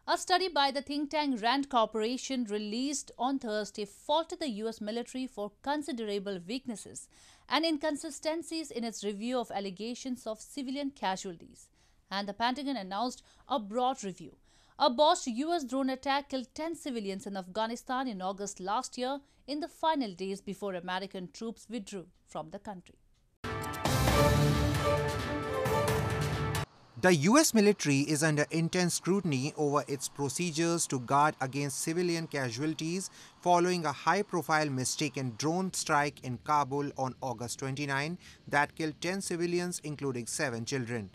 A study by the think tank Rand Corporation released on Thursday faulted the US military for considerable weaknesses and inconsistencies in its review of allegations of civilian casualties. And the Pentagon announced a broad review. A botched US drone attack killed 10 civilians in Afghanistan in August last year in the final days before American troops withdrew from the country. The US military is under intense scrutiny over its procedures to guard against civilian casualties following a high-profile mistaken drone strike in Kabul on August 29 that killed 10 civilians including 7 children.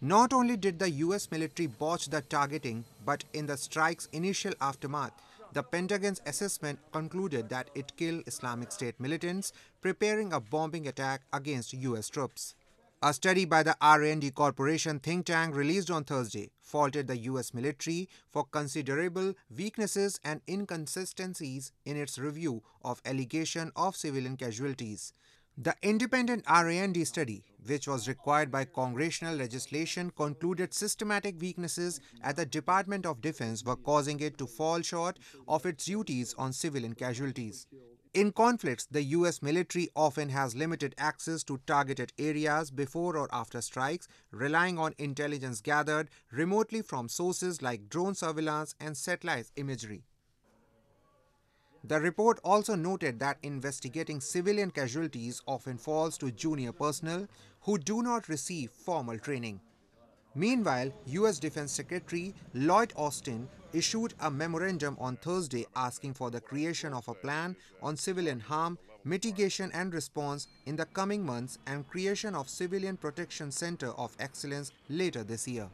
Not only did the US military botch the targeting, but in the strike's initial aftermath, the Pentagon's assessment concluded that it killed Islamic State militants preparing a bombing attack against US troops. A study by the R&D Corporation think tank released on Thursday faulted the US military for considerable weaknesses and inconsistencies in its review of allegations of civilian casualties. The independent R&D study, which was required by congressional legislation, concluded systematic weaknesses at the Department of Defense were causing it to fall short of its duties on civilian casualties. In conflicts, the US military often has limited access to targeted areas before or after strikes, relying on intelligence gathered remotely from sources like drone surveillance and satellite imagery. The report also noted that investigating civilian casualties often falls to junior personnel who do not receive formal training. Meanwhile, US Defense Secretary Lloyd Austin issued a memorandum on Thursday asking for the creation of a plan on civilian harm, mitigation and response in the coming months and creation of Civilian Protection Center of Excellence later this year.